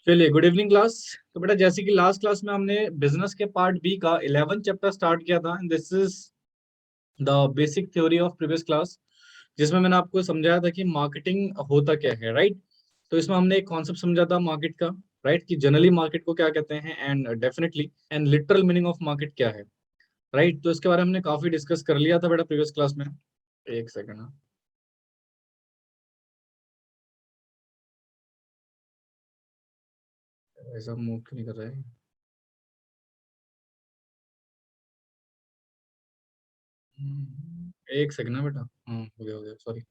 चलिए, good evening class. तो बेटा, जैसे कि लास्ट क्लास में हमने बिजनेस के पार्ट बी का 11 चैप्टर स्टार्ट किया था, and this is the basic theory of previous class, जिसमें मैंने आपको समझाया था कि मार्केटिंग होता क्या है, राइट। तो इसमें हमने एक कॉन्सेप्ट समझा था मार्केट का, राइट, कि जनरली मार्केट को क्या कहते हैं, and definitely and literal meaning of market क्या है, राइट। तो इसके बारे में हमने काफी डिस्कस कर लिया था बेटा प्रीवियस क्लास में। एक सेकंड। ऐसा मूव क्यों नहीं कर रहा है? एक सेकंड ना बेटा। हो गया, सॉरी।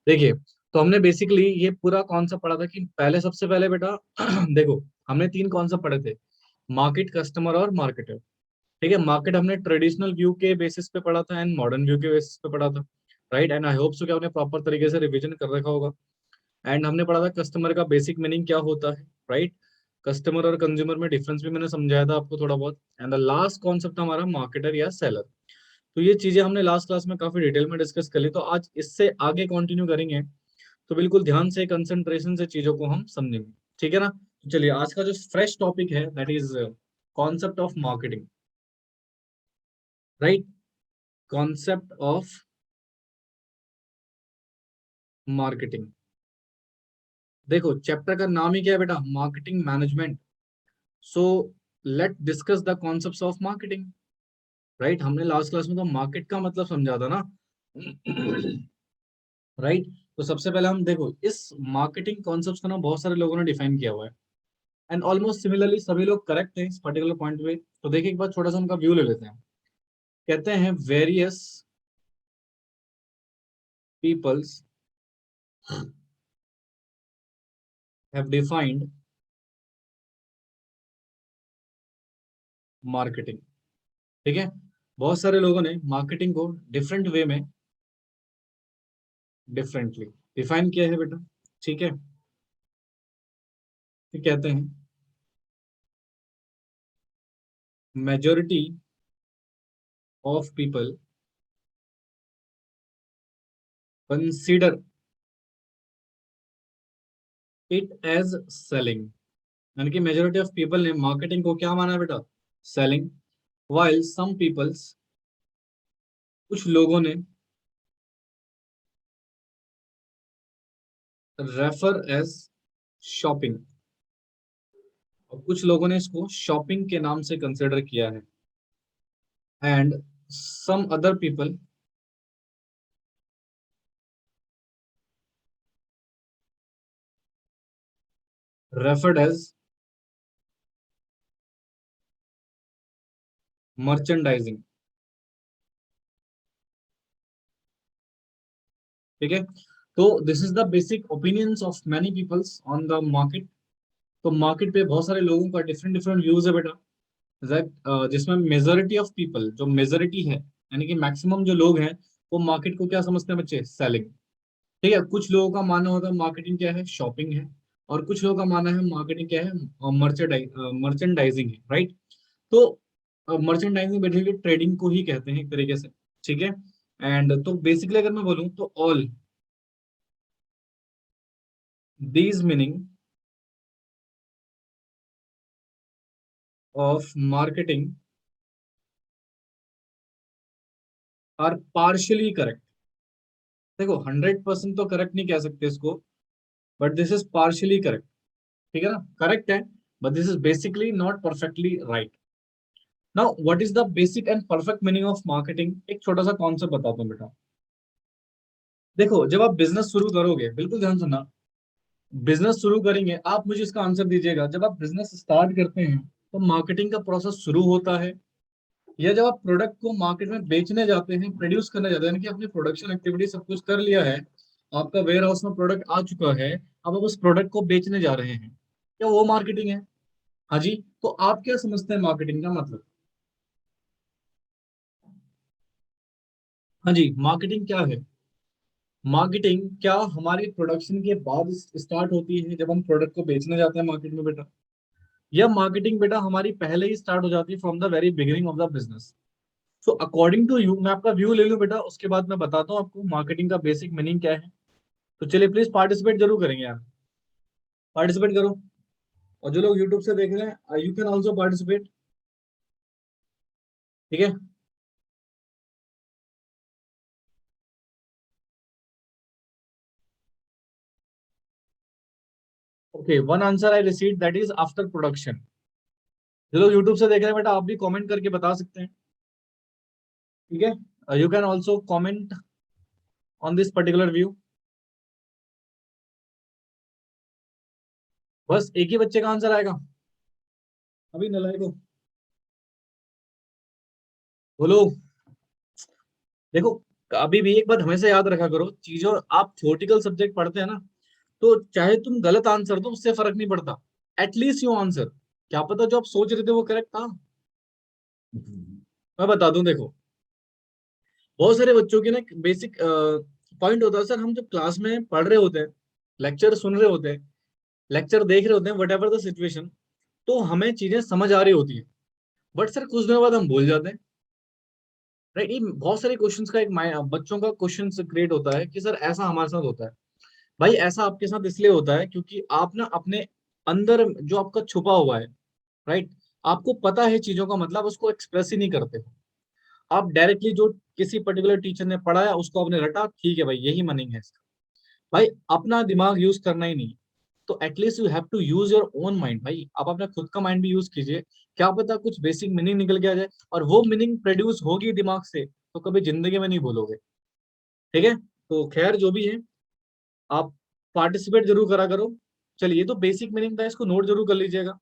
देखिए, तो हमने बेसिकली ये पूरा कॉन्सेप्ट पढ़ा था कि पहले, सबसे पहले बेटा देखो, हमने तीन कॉन्सेप्ट पढ़े थे, मार्केट, कस्टमर और मार्केटर। ठीक है, मार्केट हमने ट्रेडिशनल व्यू के बेसिस पे पढ़ा था एंड मॉडर्न व्यू के बेसिस पे पढ़ा था, right. And I hope so कि आपने प्रॉपर तरीके से रिवीजन कर रखा होगा। एंड हमने पढ़ा था कस्टमर का बेसिक मीनिंग क्या होता है, राइट। कस्टमर और कंज्यूमर में डिफरेंस भी मैंने समझाया था आपको थोड़ा बहुत। एंड द लास्ट कॉन्सेप्ट हमारा मार्केटर या सेलर। तो ये चीजें हमने लास्ट क्लास में काफी डिटेल में डिस्कस कर ली, तो आज इससे आगे कंटिन्यू करेंगे। तो बिल्कुल ध्यान से, कंसंट्रेशन से चीजों को हम समझेंगे, ठीक है ना। तो चलिए, आज का जो फ्रेश टॉपिक है that is concept of marketing, right. Concept of marketing. देखो, चैप्टर का नाम ही क्या है बेटा, marketing management. So let discuss the concepts of marketing, right. हमने लास्ट क्लास में तो मार्केट का मतलब समझा था ना, राइट। तो सबसे पहले हम देखो, इस मार्केटिंग कॉन्सेप्ट को ना बहुत सारे लोगों ने डिफाइन किया हुआ है, एंड ऑलमोस्ट सिमिलरली सभी लोग करेक्ट हैं इस पर्टिकुलर पॉइंट पे। तो देखिए, एक बार छोटा सा उनका व्यू ले लेते हैं। कहते हैं various peoples have defined marketing. ठीक है, बहुत सारे लोगों ने मार्केटिंग को डिफरेंट वे में, डिफरेंटली डिफाइन किया है बेटा, ठीक है। ये कहते हैं majority of people consider it as selling. यानी कि मेजोरिटी ऑफ पीपल ने मार्केटिंग को क्या माना है बेटा, सेलिंग। वाइल सम पीपल्स, कुछ लोगों ने रेफर एज शॉपिंग, और कुछ लोगों ने इसको शॉपिंग के नाम से कंसिडर किया है। And some other people referred as merchandising. ठीक है, तो this is the basic opinions of many peoples on the market. तो मार्केट पे बहुत सारे लोगों का डिफरेंट डिफरेंट व्यूज है बेटा, जिसमें मेजोरिटी ऑफ पीपल, जो मेजोरिटी है यानी कि मैक्सिमम जो लोग हैं, वो मार्केट को क्या समझते हैं बच्चे, सेलिंग। ठीक है, कुछ लोगों का मानना होता है मार्केटिंग क्या है, शॉपिंग है। और कुछ लोगों का मानना है मार्केटिंग क्या है, मर्चेंडाइजिंग है, राइट। तो मर्चेंडाइजिंग बेसिकली ट्रेडिंग को ही कहते हैं एक तरीके से, ठीक है। एंड तो बेसिकली अगर मैं बोलूं तो all these meaning of marketing are partially correct. देखो, 100% तो करेक्ट नहीं कह सकते इसको, but this is partially correct. ठीक है ना, करेक्ट है, but this is basically not perfectly right. Now what is the basic and perfect meaning of marketing, एक छोटा सा कॉन्सेप्ट बताता हूँ बेटा। देखो, जब आप बिजनेस शुरू करोगे, बिल्कुल ध्यान सुनना, बिजनेस शुरू करेंगे आप, मुझे इसका आंसर दीजिएगा। जब आप बिजनेस स्टार्ट करते हैं तो मार्केटिंग का प्रोसेस शुरू होता है, या जब आप प्रोडक्ट को मार्केट में बेचने जाते हैं, प्रोड्यूस करने जाते हैं, यानी कि आपने प्रोडक्शन एक्टिविटी सब कुछ कर लिया है, आपका वेयर हाउस में प्रोडक्ट आ चुका है, अब आप उस प्रोडक्ट को बेचने जा रहे हैं, क्या वो मार्केटिंग है? हाँ जी। तो आप क्या समझते हैं मार्केटिंग का मतलब? हाँ जी, मार्केटिंग क्या है? मार्केटिंग क्या हमारे प्रोडक्शन के बाद स्टार्ट होती है, जब हम प्रोडक्ट को बेचने जाते हैं मार्केट में बेटा? यह मार्केटिंग बेटा हमारी पहले ही स्टार्ट हो जाती है from the very beginning of the business. So according to you, मैं आपका व्यू ले लूं बेटा, उसके बाद मैं बताता हूँ आपको मार्केटिंग का बेसिक मीनिंग क्या है। तो चलिए प्लीज पार्टिसिपेट जरूर करेंगे यार, पार्टिसिपेट करो। और जो लोग यूट्यूब से देख रहे हैं, यू कैन ऑल्सो पार्टिसिपेट। ठीक है। Okay, one answer I receive, that is after production. जो लोग यूट्यूब से देख रहे हैं बेटा, आप भी कमेंट करके बता सकते हैं। ठीक है, you can also comment on this particular view. बस एक ही बच्चे का आंसर आएगा अभी, नलायक को बोलो। देखो, अभी भी एक बात हमेशा याद रखा करो, चीजों आप थ्योरेटिकल सब्जेक्ट पढ़ते हैं ना, तो चाहे तुम गलत आंसर दो उससे फर्क नहीं पड़ता, एटलीस्ट यू आंसर। क्या पता जो आप सोच रहे थे वो करेक्ट था। मैं बता दूं, देखो, बहुत सारे बच्चों के ना बेसिक पॉइंट होता है, सर हम जब क्लास में पढ़ रहे होते हैं, लेक्चर सुन रहे होते हैं, लेक्चर देख रहे होते हैं, वट एवर द सिचुएशन, तो हमें चीजें समझ आ रही होती है, बट सर कुछ दिनों बाद हम भूल जाते हैं। राइट, ये बहुत सारे क्वेश्चंस का एक बच्चों का क्वेश्चन क्रिएट होता है कि सर ऐसा हमारे साथ होता है। भाई ऐसा आपके साथ इसलिए होता है क्योंकि आप ना अपने अंदर जो आपका छुपा हुआ है, राइट, आपको पता है चीजों का मतलब, उसको एक्सप्रेस ही नहीं करते। आप डायरेक्टली जो किसी पर्टिकुलर टीचर ने पढ़ाया उसको आपने रटा, ठीक है भाई यही मीनिंग है इसका। भाई अपना दिमाग यूज करना ही नहीं, तो at least you have to use your own mind. भाई आप अपना खुद का माइंड भी यूज कीजिए, क्या पता कुछ बेसिक मीनिंग निकल के आ जाए, और वो मीनिंग प्रोड्यूस होगी दिमाग से तो कभी जिंदगी में नहीं भूलोगे। ठीक है, तो खैर जो भी है, आप पार्टिसिपेट जरूर करा करो। चलिए, ये तो बेसिक मीनिंग था, इसको नोट जरूर कर लीजिएगा।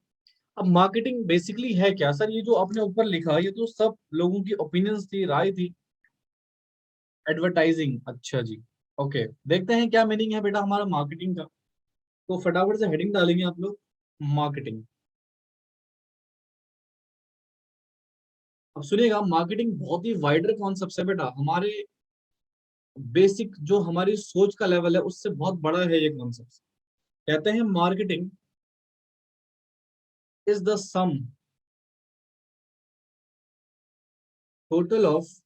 अब मार्केटिंग बेसिकली है क्या सर, ये जो आपने ऊपर लिखा ये तो सब लोगों की ओपिनियंस थी, राय थी। एडवर्टाइजिंग, अच्छा जी। ओके, देखते हैं क्या मीनिंग है बेटा हमारा मार्केटिंग का। तो फटाफट से हेडिंग डालेंगे आप लोग, मार्केटिंग। अब सुनिएगा, मार्केटिंग बहुत ही वाइडर कॉन्सेप्ट है बेटा, हमारे बेसिक जो हमारी सोच का लेवल है उससे बहुत बड़ा है ये कॉन्सेप्ट। कहते हैं marketing is the sum total of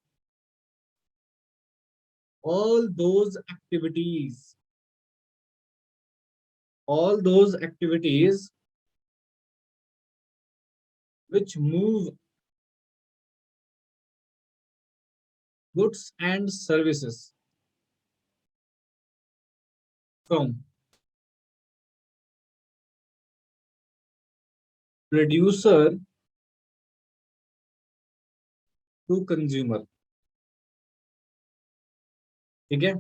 all those activities, all those activities which move goods and services from producer to consumer। ठीक है,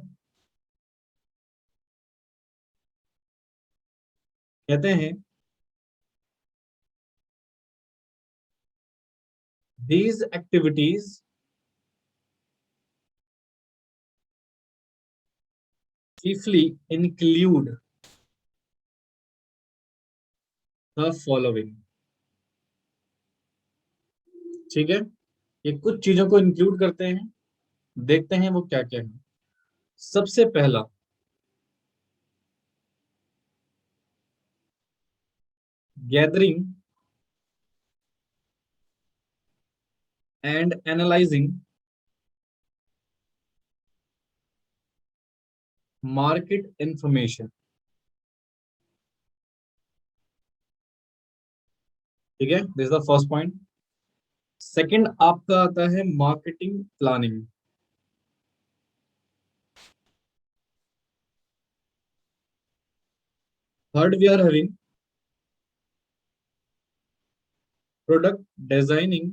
कहते हैं these activities chiefly include the following। ठीक है, ये कुछ चीजों को इंक्लूड करते हैं, देखते हैं वो क्या क्या है। सबसे पहला, gathering and analysing market information. ठीक है, this is the first point. Second आपका आता है marketing planning. Third we are having product designing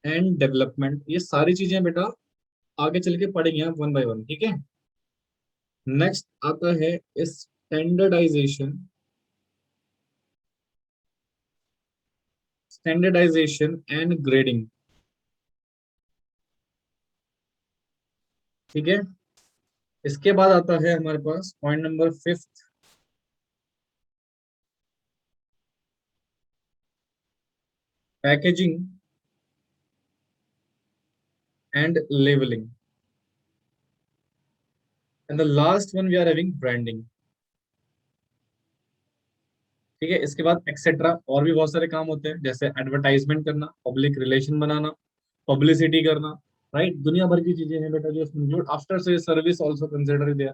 and development. ये सारी चीजें बेटा आगे चल के पढ़ेंगे आप वन बाय वन। ठीक है, नेक्स्ट आता है स्टैंडर्डाइजेशन, स्टैंडर्डाइजेशन एंड ग्रेडिंग। ठीक है, इसके बाद आता है हमारे पास point number fifth, packaging and labelling, and the last one we are having branding. ठीक है, इसके बाद एक्सेट्रा और भी बहुत सारे काम होते हैं, जैसे एडवर्टाइजमेंट करना, पब्लिक रिलेशन बनाना, पब्लिसिटी करना, राइट, दुनिया भर की चीजें हैं बेटा जो इंक्लूड आफ्टर से सर्विस आल्सो कंसिडर दिया।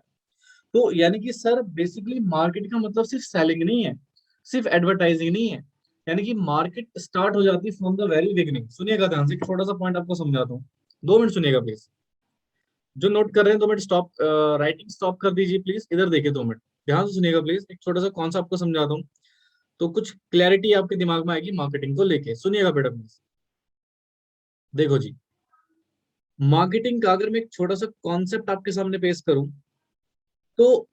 तो यानी कि सर बेसिकली मार्केट का मतलब सिर्फ सेलिंग नहीं है, सिर्फ एडवर्टाइजिंग नहीं है, यानी कि मार्केट स्टार्ट हो जाती है फ्रॉम द वेरी बिगिनिंग। सुनिएगा ध्यान से, छोटा सा पॉइंट आपको समझाता हूँ, 2 मिनट सुनिएगा प्लीज। जो नोट कर रहे हैं 2 मिनट स्टॉप, राइटिंग स्टॉप कर दीजिए प्लीज, इधर देखिए 2 मिनट, ध्यान से सुनिएगा प्लीज। एक छोटा सा कॉन्सेप्ट आपको समझाता हूँ, तो कुछ क्लैरिटी आपके दिमाग में आएगी मार्केटिंग को लेके। सुनिएगा बेटा प्लीज। देखो जी, मार्केटिंग का अगर मैं एक छोटा सा कॉन्सेप्ट आपके सामने पेश करूं, तो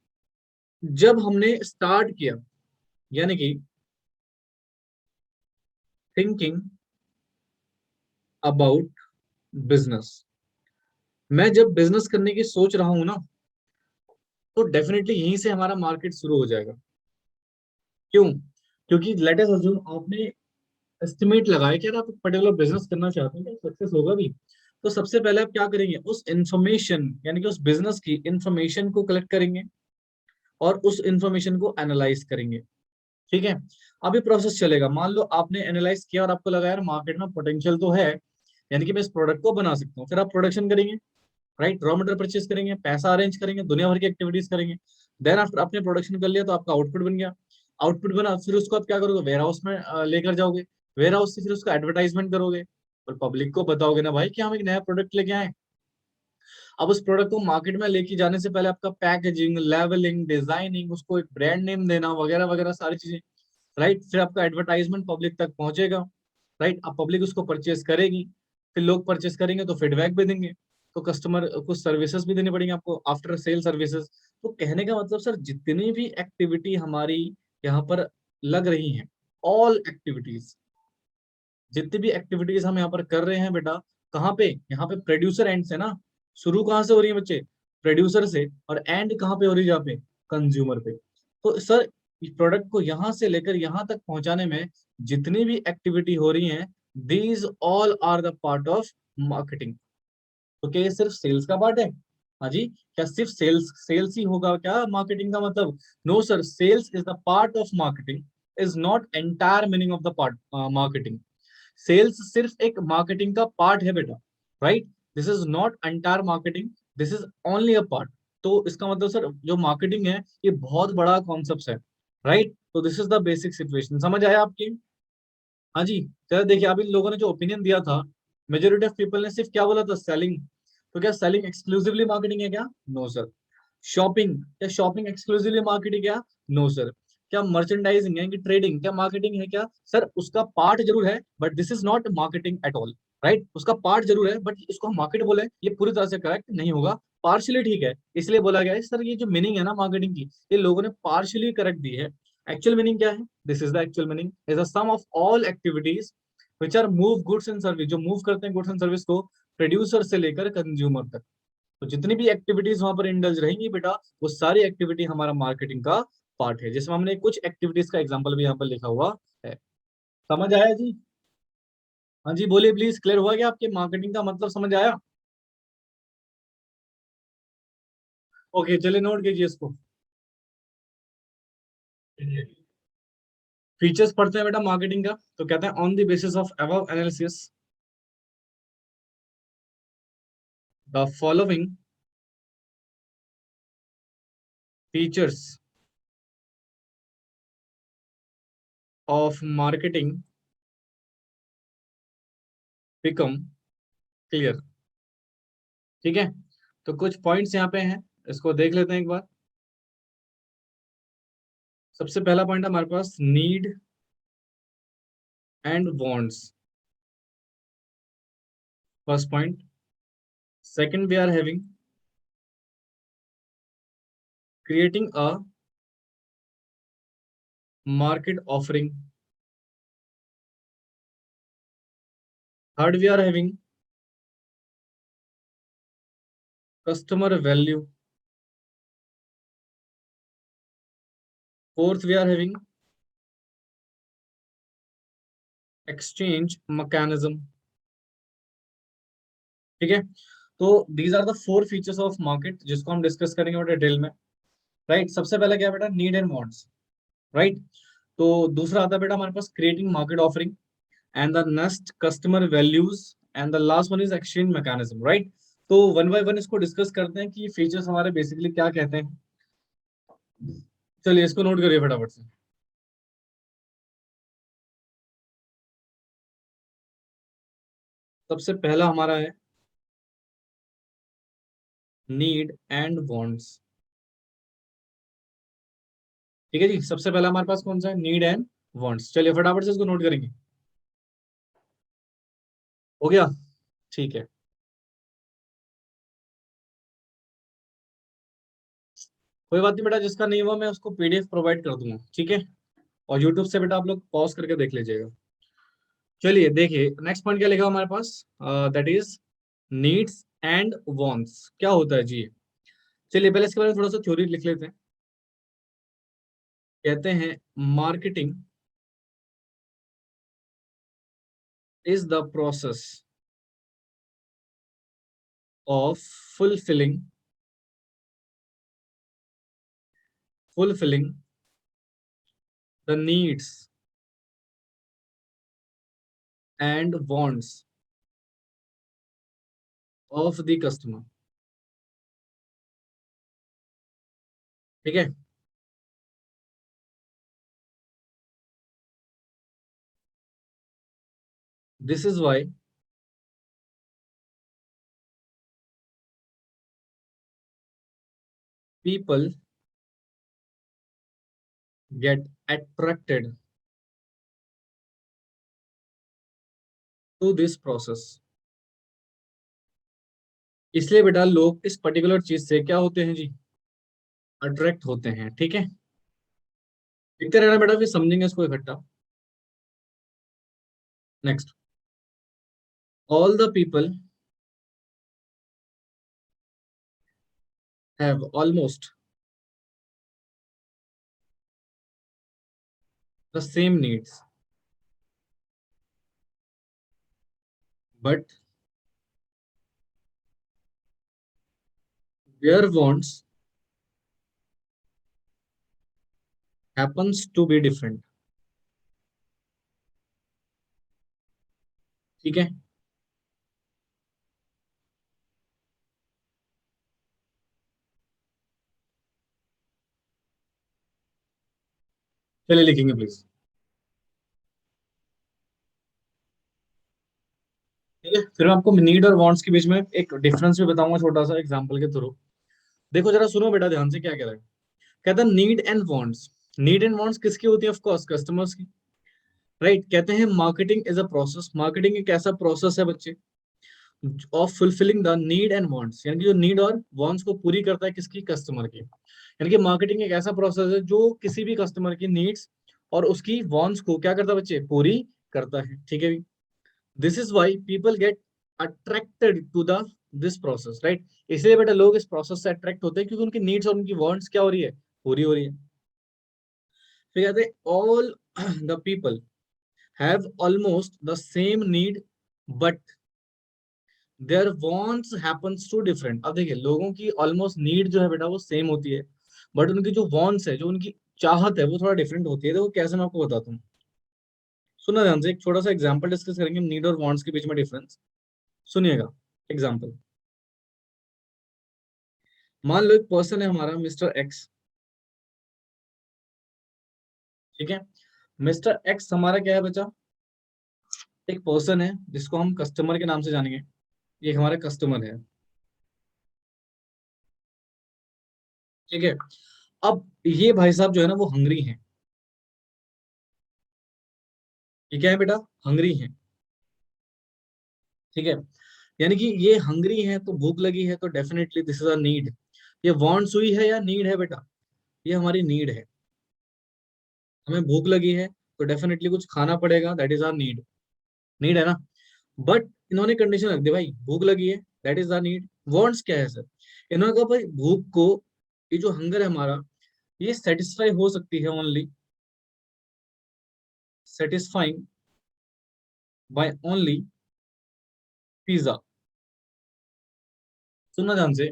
जब हमने स्टार्ट किया, यानी कि थिंकिंग अबाउट बिजनेस, मैं जब बिजनेस करने की सोच रहा हूं ना, तो डेफिनेटली यहीं से हमारा मार्केट शुरू हो जाएगा। क्यों? क्योंकि लेट अस अज्यूम आपने एस्टिमेट लगाया कि अगर आप पर्टिकुलर बिजनेस करना चाहते हैं तो सक्सेस होगा भी, तो सबसे पहले आप क्या करेंगे, उस इंफॉर्मेशन यानी कि उस बिजनेस की इंफॉर्मेशन को कलेक्ट करेंगे और उस इंफॉर्मेशन को एनालाइज करेंगे। ठीक है, अभी प्रोसेस चलेगा, मान लो आपने एनालाइज किया और आपको लगा यार मार्केट में पोटेंशियल तो है, यानी कि मैं इस प्रोडक्ट को बना सकता हूँ, फिर आप प्रोडक्शन करेंगे, राइट, रॉ मटेरियल परचेज करेंगे, पैसा अरेंज करेंगे, दुनिया भर की एक्टिविटीज करेंगे। देन आफ्टर आपने प्रोडक्शन कर लिया तो आपका आउटपुट बन गया, आउटपुट बना, फिर उसको आप क्या करोगे, वेयर हाउस में लेकर जाओगे, वेयर हाउस से फिर उसका एडवर्टाइजमेंट करोगे और पब्लिक को बताओगे ना भाई कि हम एक नया प्रोडक्ट लेके आए। अब उस प्रोडक्ट को मार्केट में लेके जाने से पहले आपका पैकेजिंग, लेवलिंग, डिजाइनिंग, उसको एक ब्रांड नेम देना, वगैरह वगैरह सारी चीजें, राइट, फिर आपका एडवर्टाइजमेंट पब्लिक तक पहुंचेगा, राइट, अब पब्लिक उसको परचेज करेगी, फिर लोग परचेज करेंगे तो फीडबैक भी देंगे, तो कस्टमर कुछ सर्विसेज भी देनी पड़ेंगी आपको, आफ्टर सेल सर्विसेज। तो कहने का मतलब सर जितनी भी एक्टिविटी हमारी यहाँ पर लग रही हैं, ऑल एक्टिविटीज, जितनी भी एक्टिविटीज हम यहाँ पर कर रहे हैं बेटा, कहाँ पे, यहाँ पे प्रोड्यूसर एंड से ना, शुरू कहाँ से हो रही है बच्चे, प्रोड्यूसर से, और एंड कहाँ पे हो रही है, जहाँ पे कंज्यूमर पे। तो सर इस प्रोडक्ट को यहाँ से लेकर यहाँ तक पहुंचाने में जितनी भी एक्टिविटी हो रही है, these all are the part of marketing. तो क्या ये सिर्फ सेल्स का पार्ट है? हाँ जी, क्या सिर्फ सेल्स सेल्स ही होगा क्या मार्केटिंग का मतलब? No sir, sales is the part of marketing, is not entire meaning of the part marketing. Sales सिर्फ एक मार्केटिंग का पार्ट है बेटा, right, this is not entire marketing, this is only a part. तो इसका मतलब सर जो marketing है ये बहुत बड़ा कॉन्सेप्ट है, राइट, तो this is the basic situation. समझ आया आपकी? हाँ जी। चलो देखिए, अभी लोगों ने जो ओपिनियन दिया था, मेजोरिटी ऑफ पीपल ने सिर्फ क्या बोला था, सेलिंग। तो क्या सेलिंग एक्सक्लूसिवली मार्केटिंग है क्या? No sir. शॉपिंग, क्या शॉपिंग एक्सक्लूसिवली मार्केटिंग क्या? No sir. क्या मर्चेंडाइजिंग यानी कि ट्रेडिंग क्या मार्केटिंग है क्या? सर उसका पार्ट जरूर है, but this is not marketing at all, right, उसका पार्ट जरूर है, बट इसको हम मार्केट बोले ये पूरी तरह से करेक्ट नहीं होगा, पार्शियली ठीक है, इसलिए बोला गया है सर ये जो मीनिंग है ना मार्केटिंग की, ये लोगों ने पार्शियली करेक्ट दी है। एक्चुअल मीनिंग क्या है? This is the actual meaning is the sum of all activities which are move goods and service, जो मूव करते हैं गुड्स एंड सर्विस को प्रोड्यूसर से लेकर कंज्यूमर तक। तो जितनी भी एक्टिविटीज वहां पर इंडल्ज रहेंगी बेटा, वो सारी एक्टिविटी हमारा मार्केटिंग का पार्ट है, जिसमें हमने कुछ एक्टिविटीज का एग्जांपल भी यहाँ पर लिखा हुआ है। समझ आया जी? हाँ जी बोलिए प्लीज, क्लियर हुआ क्या आपके मार्केटिंग का मतलब समझ आया? ओके चलिए नोट कीजिए इसको। फीचर्स पढ़ते हैं बेटा मार्केटिंग का, तो कहते हैं on the basis of above analysis the following features of marketing become clear. ठीक है, तो कुछ पॉइंट्स यहाँ पे हैं, इसको देख लेते हैं एक बार। सबसे पहला पॉइंट है हमारे पास need and wants, first point. Second we are having creating a market offering. Third, we are having customer value. Fourth, we are having exchange mechanism. ठीक है, तो these are the 4 features of market जिसको हम discuss करेंगे detail में, right. सबसे पहला क्या है बेटा, नीड एंड वांट्स, राइट। तो दूसरा आता है बेटा हमारे पास creating market offering, and the next customer values, and the last one is exchange mechanism, right. तो वन बाय वन इसको डिस्कस करते हैं कि फीचर्स हमारे बेसिकली क्या कहते हैं। चलिए इसको नोट करिए फटाफट से। सबसे पहला हमारा है नीड एंड वांट्स। ठीक है जी, सबसे पहला हमारे पास कौन सा है, नीड एंड वांट्स। चलिए फटाफट से इसको नोट करेंगे। हो गया, ठीक है। कोई बात नहीं बेटा, जिसका नहीं हुआ मैं उसको पीडीएफ प्रोवाइड कर दूंगा, ठीक है। और यूट्यूब से बेटा आप लोग पॉज करके देख लीजिएगा। चलिए देखिए नेक्स्ट पॉइंट क्या लिखा हमारे पास, that is needs and wants. क्या होता है जी? चलिए पहले इसके बारे में थोड़ा सा थ्योरी लिख लेते हैं। कहते हैं marketing is the process of fulfilling fulfilling the needs and wants of the customer. ठीक है। This is why people gate attracted to this process। इसलिए बेटा लोग इस पर्टिकुलर चीज से क्या होते हैं जी, अट्रैक्ट होते हैं। ठीक है, देखते रहना बेटा, फिर समझेंगे इसको इकट्ठा। Next, all the people have almost the same needs, but their wants happens to be different. ठीक है, चलिए लिखेंगे प्लीज। ठीक है, फिर मैं आपको नीड और वांट्स के बीच में एक डिफरेंस भी बताऊंगा छोटा सा एग्जांपल के थ्रू। देखो जरा सुनो बेटा ध्यान से, क्या कह रहा है। कहता है need and wants. Need and wants किसकी होती है, ऑफ कोर्स कस्टमर्स की, राइट। कहते हैं marketing is a process. Marketing एक ऐसा प्रोसेस है बच्चे of fulfilling the need and wants, यानी कि जो नीड और वांट्स को पूरी करता है किसकी, कस्टमर की। यानी कि मार्केटिंग एक ऐसा प्रोसेस है जो किसी भी कस्टमर की नीड्स और उसकी वांट्स को क्या करता है बच्चे, पूरी करता है। ठीक है, this is why people get attracted to the this process, right. इसलिए बेटा लोग इस प्रोसेस से अट्रैक्ट होते हैं क्योंकि उनकी नीड्स और उनकी वांट्स क्या हो रही है, पूरी हो रही है। फिर कहते हैं all the people have almost the same need, but their wants happens to different. अब देखिए लोगों की ऑलमोस्ट नीड जो है बेटा वो सेम होती है, बट उनकी जो वांट्स है, जो उनकी चाहत है, वो थोड़ा डिफरेंट होती है। तो वो कैसे, मैं आपको बताता हूँ, सुना ध्यान से। एक छोटा सा एग्जांपल डिस्कस करेंगे नीड और वांट्स के बीच में डिफरेंस। सुनिएगा एग्जांपल। मान लो एक पर्सन है हमारा मिस्टर एक्स। ठीक है, मिस्टर एक्स हमारा क्या है बच्चा, एक पर्सन है जिसको हम कस्टमर के नाम से जानेंगे। ये हमारा कस्टमर है। ठीक है, अब ये भाई साहब जो है ना वो हंगरी है। ये क्या है बेटा, हंगरी है। ठीक है, यानी कि ये हंगरी है तो भूख लगी है, तो definitely this is a need. ये वांट्स हुई है या नीड है बेटा, ये हमारी नीड है। हमें भूख लगी है तो डेफिनेटली कुछ खाना पड़ेगा, that is our need. Need है ना। बट इन्होंने कंडीशन रख दी, भाई भूख लगी है, that is our need. Wants क्या है सर, इन्होंने कहा भाई भूख को, ये जो हंगर है हमारा, ये सेटिस्फाई हो सकती है only, satisfying by only pizza. सुनना ध्यान से,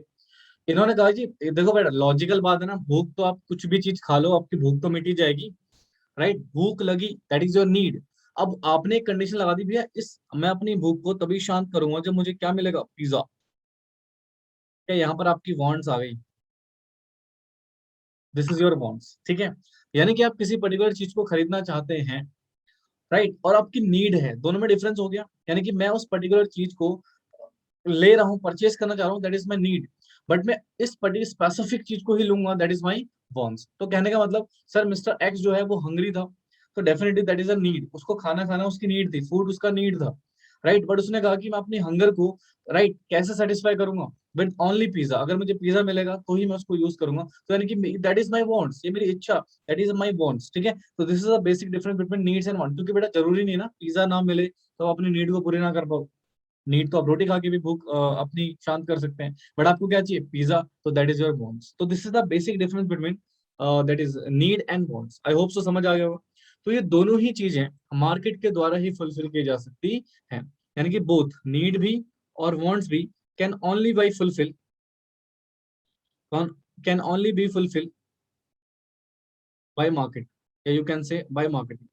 इन्होंने कहा जी देखो बेटा लॉजिकल बात है ना, भूख तो आप कुछ भी चीज खा लो आपकी भूख तो मिट ही जाएगी, राइट, भूख लगी, दैट इज योर नीड। अब आपने एक कंडीशन लगा दी भैया, इस मैं अपनी भूख को तभी शांत करूंगा जब मुझे क्या मिलेगा, पिज्जा। क्या यहाँ पर आपकी वांट्स आ गई, दिस इज योर वांट्स, ठीक है। यानी कि आप किसी पर्टिकुलर चीज को खरीदना चाहते हैं, राइट, और आपकी नीड है, दोनों में डिफरेंस हो गया। यानी कि मैं उस पर्टिकुलर चीज को ले रहा हूँ, परचेस करना चाह रहा हूँ, that is my need, but मैं इस पर्टिकुलर स्पेसिफिक चीज को ही लूंगा, दैट इज माई वॉन्ट्स। तो कहने का मतलब, सर मिस्टर एक्स जो है वो हंग्री था, तो definitely that is a need, उसको खाना खाना उसकी नीड थी, फूड उसका नीड था, राइट। बट उसने कहा कि मैं अपनी हंगर को, राइट, कैसे सेटिस्फाई करूंगा, विद ओनली पिज्जा, अगर मुझे पिज्जा मिलेगा तो ही मैं उसको यूज करूंगा। तो यानी कि दैट इज माई वॉन्ट्स, ये मेरी इच्छा, दैट इज माई वॉन्ट्स, ठीक है। तो this is a basic difference between needs and want, क्योंकि बेटा जरूरी नहीं ना पिज्जा ना मिले तो आप अपनी नीड को पूरी ना कर पाओ। नीड तो आप रोटी खा के भी भूख अपनी शांत कर सकते हैं, बट आपको क्या चाहिए, पिज्जा, तो दैट इज योर वांट्स। तो this is the basic difference between that is need and wants. I hope so समझ आ गया होगा। तो ये दोनों ही चीजें मार्केट के द्वारा ही फुलफिल की जा सकती हैं। यानी कि बोथ नीड भी और वांट्स भी can only by fulfil, can only be fulfil by market, या you can say by marketing.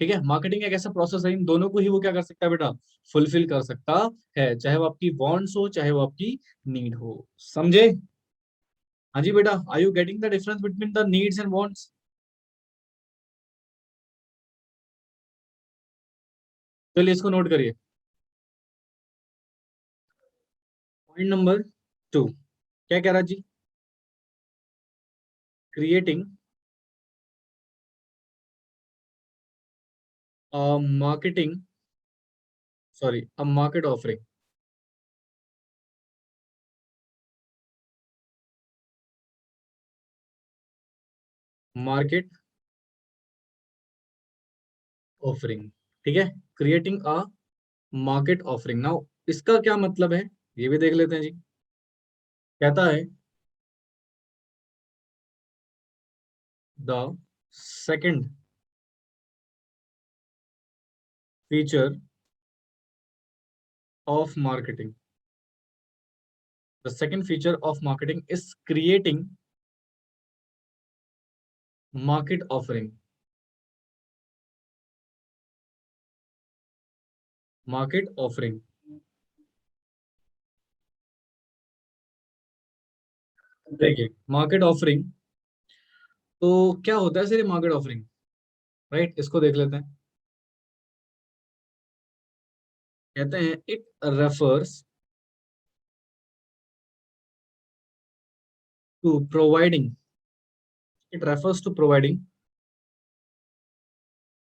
ठीक है, मार्केटिंग एक ऐसा प्रोसेस है, इन दोनों को ही वो क्या कर सकता है बेटा, फुलफिल कर सकता है, चाहे वो आपकी वांट्स हो चाहे वो आपकी नीड हो। समझे? हाँ जी बेटा, are you getting the difference between the needs and wants? चलिए इसको नोट करिए। पॉइंट नंबर 2 क्या कह रहा जी, creating marketing, sorry, a market offering, market offering, ठीक है, creating a market offering. Now इसका क्या मतलब है, ये भी देख लेते हैं जी। कहता है the second feature of marketing, the second feature of marketing is creating market offering, market offering। देखिए मार्केट ऑफरिंग तो क्या होता है, सर मार्केट ऑफरिंग, राइट, इसको देख लेते हैं। कहते हैं it refers to providing, it refers to providing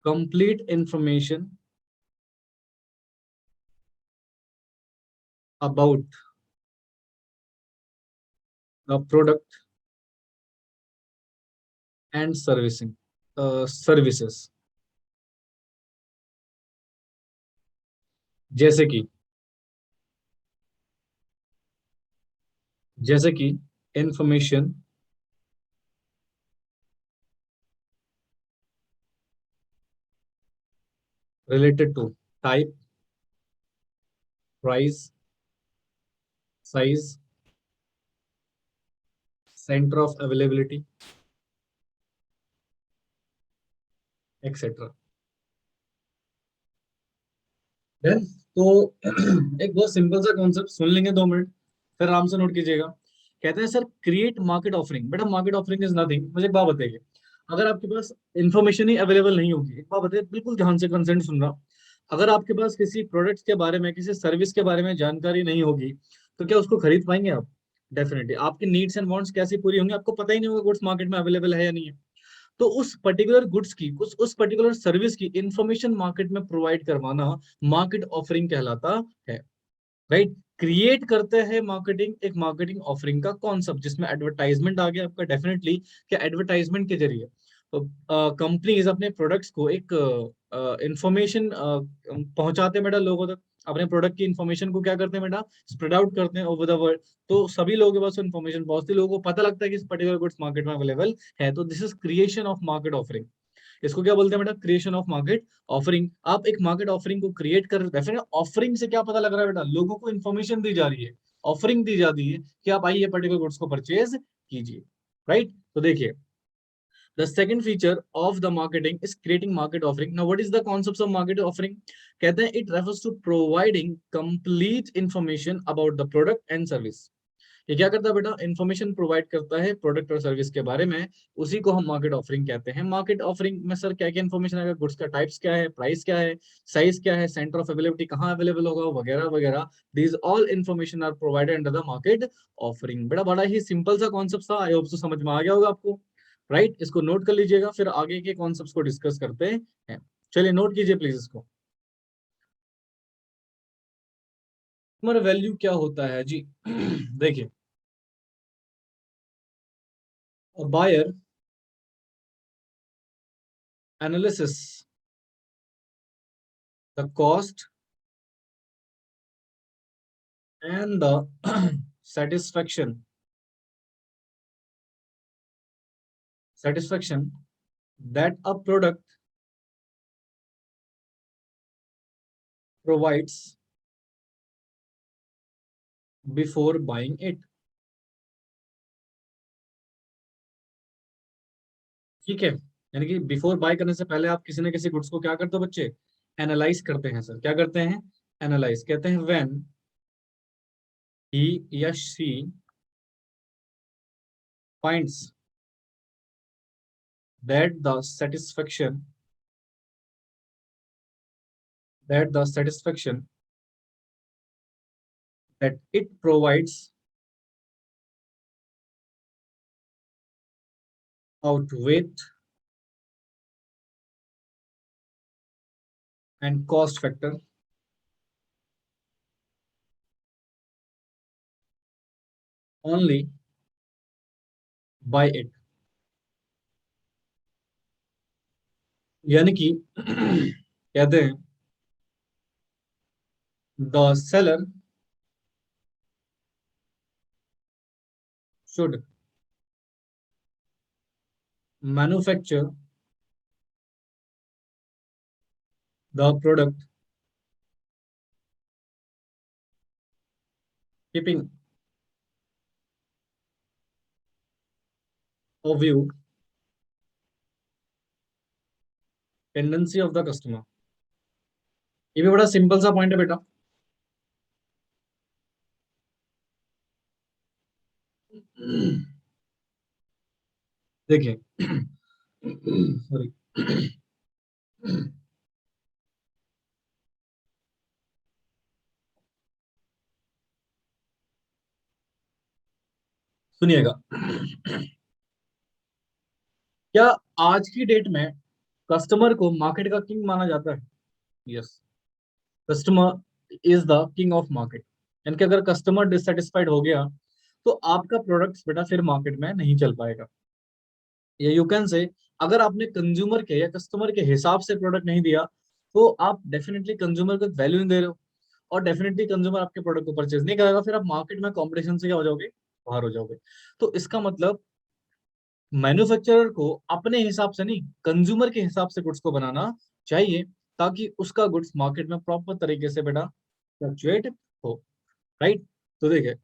complete information about the product and servicing services। जैसे कि, जैसे कि information related to type, price, size, center of availability, etc। Then तो एक बहुत सिंपल सा कॉन्सेप्ट सुन लेंगे 2 मिनट, फिर आराम से नोट कीजिएगा। कहते हैं सर क्रिएट मार्केट ऑफरिंग, बेटा मार्केट ऑफरिंग इज नथिंग, मुझे एक बात बताइए, अगर आपके पास इंफॉर्मेशन ही अवेलेबल नहीं होगी, एक बात बताइए बिल्कुल ध्यान से कंसेंट सुन रहा, अगर आपके पास किसी प्रोडक्ट के बारे में किसी सर्विस के बारे में जानकारी नहीं होगी, तो क्या उसको खरीद पाएंगे आप? डेफिनेटली आपकी नीड्स एंड वांट्स कैसे पूरी होंगी, आपको पता ही नहीं होगा गुड्स मार्केट में अवेलेबल है या नहीं है। तो उस पर्टिकुलर गुड्स की, उस पर्टिकुलर सर्विस की इंफॉर्मेशन मार्केट में प्रोवाइड करवाना मार्केट ऑफरिंग कहलाता है, राइट। क्रिएट करते हैं मार्केटिंग, एक मार्केटिंग ऑफरिंग का कॉन्सेप्ट जिसमें एडवर्टाइजमेंट आ गया आपका, डेफिनेटली क्या एडवर्टाइजमेंट के जरिए तो कंपनीज अपने प्रोडक्ट्स को एक इंफॉर्मेशन पहुंचाते हैं बेटा लोगों तक, अपने प्रोडक्ट की इंफॉर्मेशन को क्या करते हैं बेटा, स्प्रेड आउट करते हैं ओवर द वर्ल्ड। तो सभी लोगों के पास इन्फॉर्मेशन पहुंचती, लोगों को पता लगता है कि इस पर्टिकुलर गुड्स मार्केट में अवेलेबल है, तो this is creation of market offering. इसको क्या बोलते हैं बेटा, क्रिएशन ऑफ मार्केट ऑफरिंग। आप एक मार्केट ऑफरिंग को क्रिएट कर रहे हैं, ऑफरिंग से क्या पता लग रहा है बेटा, लोगों को इन्फॉर्मेशन दी जा रही है, ऑफरिंग दी जाती है कि आप आइए पर्टिकुलर गुड्स को परचेज कीजिए, राइट। तो देखिए The second feature of the marketing is creating market offering. Now, what is the concepts of market offering? कहते हैं it refers to providing complete information about the product and service. ये क्या करता है बेटा? इंफॉर्मेशन प्रोवाइड करता है product और सर्विस के बारे में, उसी को हम मार्केट ऑफरिंग कहते हैं। मार्केट ऑफरिंग में सर क्या क्या इन्फॉर्मेशन आएगा? गुड्स का टाइप्स क्या है, प्राइस क्या है, साइज क्या है, सेंटर ऑफ अवेलेबिलिटी कहाँ अवेलेबल होगा, वगैरह वगैरह। These all information are provided under the market offering. बेटा बड़ा ही सिंपल सा कॉन्सेप्ट था, आई होप तो समझ में आ गया होगा आपको, राइट? इसको नोट कर लीजिएगा, फिर आगे के कॉन्सेप्ट को डिस्कस करते हैं। चलिए नोट कीजिए प्लीज इसको। कस्टमर वैल्यू क्या होता है जी? देखिए, buyer analysis the cost and the satisfaction that a product provides before buying it। ठीक है, यानी कि बिफोर बाय करने से पहले आप किसी न किसी गुड्स को क्या करते हो बच्चे? एनालाइज करते हैं सर। क्या करते हैं? एनालाइज। कहते हैं व्हेन ही या she finds that the satisfaction that it provides outweigh and cost factor only buy it। यानी कि कहते हैं the seller should manufacture the product keeping a view tendency of the customer। ये भी बड़ा सिंपल सा point है बेटा। देखिए, सॉरी, सुनिएगा। क्या आज की डेट में कस्टमर को मार्केट का किंग माना जाता है? Yes, customer is the king of market. यानी कि अगर कस्टमर डिससेटिस्फाइड हो गया तो आपका प्रोडक्ट बेटा फिर मार्केट में नहीं चल पाएगा। या यू कैन से, अगर आपने कंज्यूमर के या कस्टमर के हिसाब से प्रोडक्ट नहीं दिया तो आप डेफिनेटली कंज्यूमर को वैल्यू नहीं दे रहे हो, और डेफिनेटली कंज्यूमर आपके प्रोडक्ट को परचेज नहीं करेगा, फिर आप मार्केट में कंपटीशन से क्या हो जाओगे? बाहर हो जाओगे। तो इसका मतलब मैन्युफैक्चरर को अपने हिसाब से नहीं, कंज्यूमर के हिसाब से गुड्स को बनाना चाहिए, ताकि उसका गुड्स मार्केट में प्रॉपर तरीके से बेटा फ्लक्चुएट हो, राइट? तो देखिए,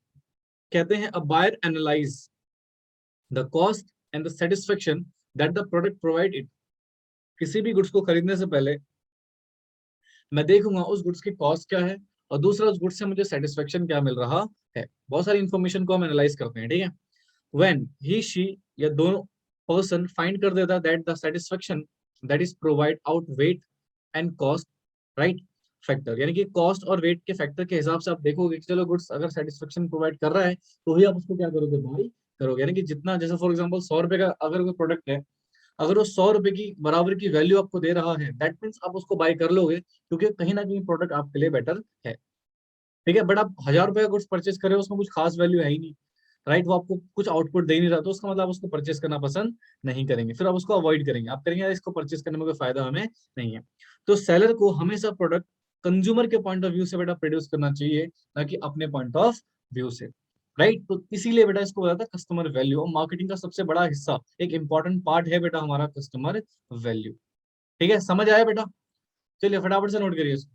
कहते हैं a buyer analyse the cost and the satisfaction that the product provide it. किसी भी गुड्स को खरीदने से पहले मैं देखूंगा उस गुड्स की कॉस्ट क्या है, और दूसरा उस गुड्स से मुझे सेटिस्फेक्शन क्या मिल रहा है। बहुत सारी इंफॉर्मेशन को हम एनालाइज करते हैं, ठीक है? व्हेन ही शी या दोनों पर्सन फाइंड कर देता that the satisfaction that is provide outweigh and cost, right, factor. यानी कि कॉस्ट और वेट के फैक्टर के हिसाब से आप देखोगे कि चलो गुड्स अगर सेटिस्फेक्शन प्रोवाइड कर रहा है तो ही आप उसको क्या करोगे? बाई करोगे। यानी कि जितना, जैसे फॉर एग्जांपल 100 रुपए का अगर कोई प्रोडक्ट है, अगर वो 100 रुपए की बराबर की वैल्यू आपको दे रहा है, दैट मीन्स आप उसको बाय कर लोगे, क्योंकि कहीं ना कहीं प्रोडक्ट आपके लिए बेटर है। ठीक है, बट आप 1000 रुपए का कुछ परचेस कर रहे हो, उसमें कुछ खास वैल्यू है ही नहीं, राइट? वो आपको कुछ आउटपुट दे नहीं रहा, तो उसका मतलब आप उसको परचेस करना पसंद नहीं करेंगे, फिर आप उसको अवॉइड करेंगे, आप करेंगे यार इसको परचेस करने में कोई फायदा हमें नहीं है। तो सेलर को हमेशा प्रोडक्ट कंज्यूमर के पॉइंट ऑफ व्यू से बेटा प्रोड्यूस करना चाहिए, ना कि अपने पॉइंट ऑफ व्यू से, राइट? तो इसीलिए बेटा इसको बताता है कस्टमर वैल्यू, और मार्केटिंग का सबसे बड़ा हिस्सा, एक इंपॉर्टेंट पार्ट है बेटा हमारा कस्टमर वैल्यू। ठीक है, समझ आया बेटा? चलिए फटाफट से नोट करिए इसको।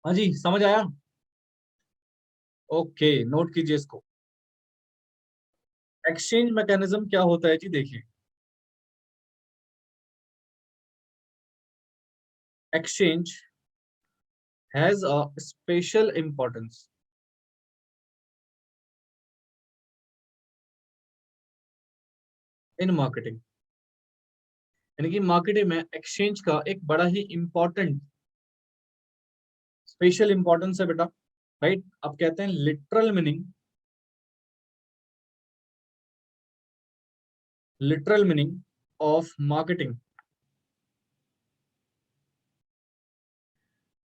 हाँ जी, समझ आया? ओके, नोट कीजिए इसको। एक्सचेंज मैकेनिज्म क्या होता है जी? देखिए, exchange has a special importance in marketing। यानी कि मार्केटिंग में एक्सचेंज का एक बड़ा ही इंपॉर्टेंट स्पेशल इंपॉर्टेंस है बेटा। राइट, अब कहते हैं literal meaning of marketing.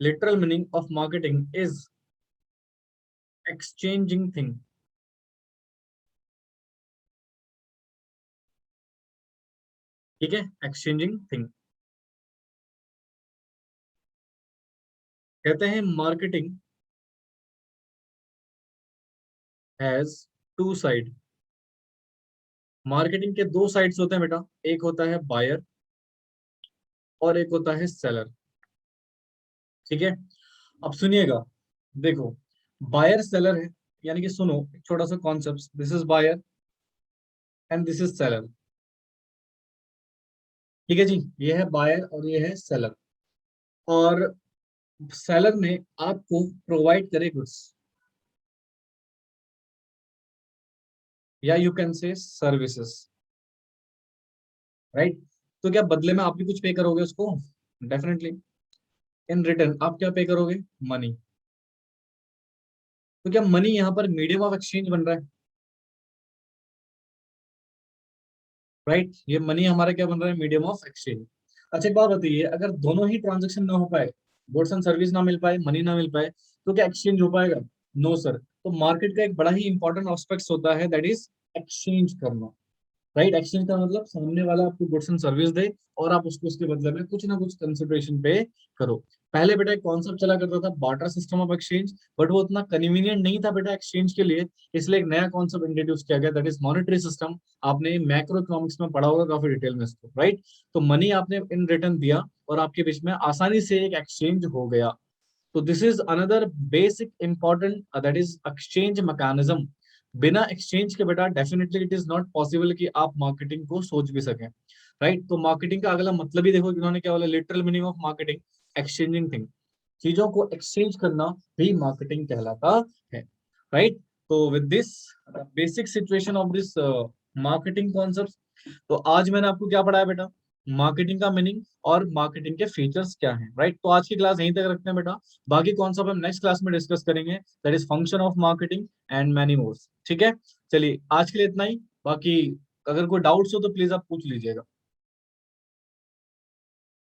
Literal meaning of marketing is exchanging thing. ठीक है, एक्सचेंजिंग थिंग। कहते हैं marketing has two side. Marketing के दो साइड्स होते हैं बेटा, एक होता है बायर और एक होता है सेलर। ठीक है, अब सुनिएगा, देखो बायर सेलर है, यानी कि सुनो एक छोटा सा concept, this is buyer and this is seller. ठीक है जी, ये है बायर और ये है सेलर। और सेलर ने आपको प्रोवाइड करे गुड्स, या यू कैन से सर्विसेज। राइट, तो क्या बदले में आप भी कुछ पे करोगे उसको? डेफिनेटली। इन रिटर्न आप क्या पे करोगे? मनी। तो क्या मनी यहाँ पर मीडियम ऑफ एक्सचेंज बन रहा है? राइट, ये मनी हमारा क्या बन रहा है? Medium of exchange. अच्छा एक बात बताइए, अगर दोनों ही ट्रांजेक्शन ना हो पाए, गुड्स एंड सर्विस ना मिल पाए, मनी ना मिल पाए, तो क्या एक्सचेंज हो पाएगा? No sir. तो मार्केट का एक बड़ा ही इंपॉर्टेंट एस्पेक्ट होता है, दैट इज एक्सचेंज करना। राइट, एक्सचेंज का मतलब सामने वाला आपको गुड्स एंड सर्विस दे और आप उसको उसके बदले में कुछ ना कुछ कंसिडरेशन पे करो। पहले बेटा एक कॉन्सेप्ट चला करता था barter system of exchange, but वो उतना कन्वीनियंट नहीं था बेटा एक्सचेंज के लिए, इसलिए एक नया कॉन्सेप्ट इंट्रोड्यूस किया गया, दैट इज मॉनेटरी सिस्टम। आपने मैक्रो इकोनॉमिक्स में पढ़ा होगा काफी डिटेल में इसको। राइट, तो मनी आपने इन रिटर्न दिया और आपके बीच में आसानी से एक एक्सचेंज हो गया। तो this is another basic important, that is exchange mechanism. बिना एक्सचेंज के बेटा definitely it is not possible कि आप मार्केटिंग को सोच भी सकें। राइट, तो मार्केटिंग का अगला मतलब ही देखो इन्होंने क्या बोला, literal meaning of marketing exchanging thing. चीजों को एक्सचेंज करना भी मार्केटिंग कहलाता है। राइट, तो with this basic situation of this marketing concept, तो आज मैंने आपको क्या पढ़ाया बेटा? मार्केटिंग का मीनिंग और मार्केटिंग के फीचर्स क्या हैं। राइट, तो आज की क्लास यहीं तक रखते हैं बेटा। बाकी कॉन्सेप्ट हम नेक्स्ट क्लास में डिस्कस करेंगे, that is function of marketing and many mores. ठीक है, चलिए आज के लिए इतना ही। बाकी अगर कोई डाउट्स हो तो प्लीज आप पूछ लीजिएगा।